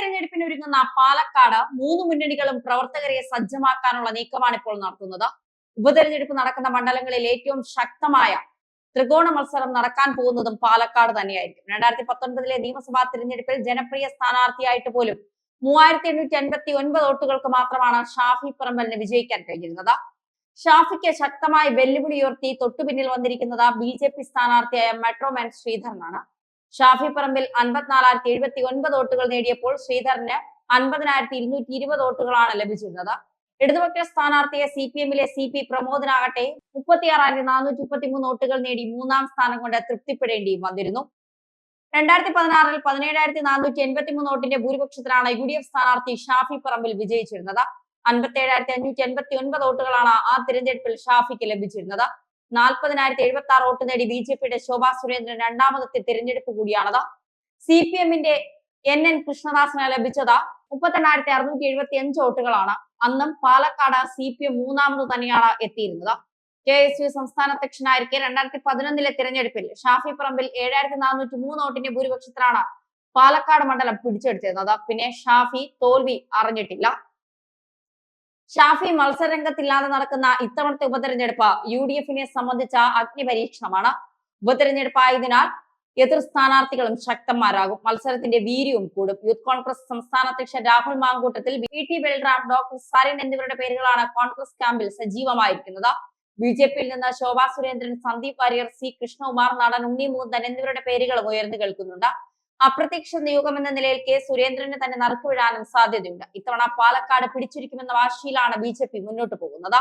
ഉപതെരഞ്ഞെടുപ്പിന് ഒരുങ്ങുന്ന പാലക്കാട് മൂന്ന് മുന്നണികളും പ്രവർത്തകരെ സജ്ജമാക്കാനുള്ള നീക്കമാണ് ഇപ്പോൾ നടത്തുന്നത്. ഉപതെരഞ്ഞെടുപ്പ് നടക്കുന്ന മണ്ഡലങ്ങളിൽ ഏറ്റവും ശക്തമായ ത്രികോണ മത്സരം നടക്കാൻ പോകുന്നതും പാലക്കാട് തന്നെയായിരിക്കും. 2019 നിയമസഭാ തിരഞ്ഞെടുപ്പിൽ ജനപ്രിയ സ്ഥാനാർത്ഥിയായിട്ട് പോലും 3859 വോട്ടുകൾക്ക് മാത്രമാണ് ഷാഫി പറമ്പലിന് വിജയിക്കാൻ കഴിഞ്ഞിരുന്നത്. ഷാഫിക്ക് ശക്തമായ വെല്ലുവിളി ഉയർത്തി തൊട്ടുപിന്നിൽ വന്നിരിക്കുന്നത് BJP സ്ഥാനാർത്ഥിയായ മെട്രോമാൻ ശ്രീധരനാണ്. ഷാഫി പറമ്പിൽ 54,079 വോട്ടുകൾ നേടിയപ്പോൾ ശ്രീധരന് 50,220 വോട്ടുകളാണ് ലഭിച്ചിരുന്നത്. ഇടതുപക്ഷ സ്ഥാനാർത്ഥിയെ CPM-ലെ CP പ്രമോദനാകട്ടെ 36,433 വോട്ടുകൾ നേടി മൂന്നാം സ്ഥാനം കൊണ്ട് തൃപ്തിപ്പെടേണ്ടിയും വന്നിരുന്നു. 2016-ൽ 17,483 വോട്ടിന്റെ ഭൂരിപക്ഷത്തിലാണ് UDF സ്ഥാനാർത്ഥി ഷാഫി പറമ്പിൽ വിജയിച്ചിരുന്നത്. 57,589 വോട്ടുകളാണ് ആ തിരഞ്ഞെടുപ്പിൽ ഷാഫിക്ക് ലഭിച്ചിരുന്നത്. 40,076 വോട്ട് നേടി BJP-യുടെ ശോഭാ സുരേന്ദ്രൻ രണ്ടാമത്തെ തിരഞ്ഞെടുപ്പ് കൂടിയാണത്. CPM-ന്റെ NN കൃഷ്ണദാസിന് ലഭിച്ചത് 38,675 വോട്ടുകളാണ്. അന്നും പാലക്കാട് CPM മൂന്നാമത് തന്നെയാണ് എത്തിയിരുന്നത്. KSU സംസ്ഥാന അധ്യക്ഷനായിരിക്കെ 2011-ലെ തിരഞ്ഞെടുപ്പിൽ ഷാഫി പറമ്പിൽ 7,403 വോട്ടിന്റെ ഭൂരിപക്ഷത്തിലാണ് പാലക്കാട് മണ്ഡലം പിടിച്ചെടുത്തിരുന്നത്. പിന്നെ ഷാഫി തോൽവി അറിഞ്ഞിട്ടില്ല. ഷാഫി മത്സരരംഗത്തില്ലാതെ നടക്കുന്ന ഇത്തവണത്തെ ഉപതെരഞ്ഞെടുപ്പ് UDF-നെ സംബന്ധിച്ച അഗ്നിപരീക്ഷണമാണ്. ഉപതെരഞ്ഞെടുപ്പായതിനാൽ എതിർ സ്ഥാനാർത്ഥികളും ശക്തന്മാരാകും. മത്സരത്തിന്റെ വീര്യവും കൂടും. യൂത്ത് കോൺഗ്രസ് സംസ്ഥാന അധ്യക്ഷൻ രാഹുൽ മാങ്കൂട്ടത്തിൽ, VT ബൽറാം, ഡോക്ടർ സരിൻ എന്നിവരുടെ പേരുകളാണ് കോൺഗ്രസ് ക്യാമ്പിൽ സജീവമായിരിക്കുന്നത്. BJP-യിൽ നിന്ന് ശോഭാ സുരേന്ദ്രൻ, സന്ദീപ് വാര്യർ, C കൃഷ്ണകുമാർ, നടൻ ഉണ്ണി മുകുന്ദൻ എന്നിവരുടെ പേരുകളും ഉയർന്നു കേൾക്കുന്നുണ്ട്. അപ്രത്യക്ഷ നിയോഗമെന്ന നിലയിൽ K സുരേന്ദ്രന് തന്നെ നറുക്ക് വീഴാനും സാധ്യതയുണ്ട്. ഇത്തവണ പാലക്കാട് പിടിച്ചിരിക്കുമെന്ന വാശിയിലാണ് BJP മുന്നോട്ട് പോകുന്നത്.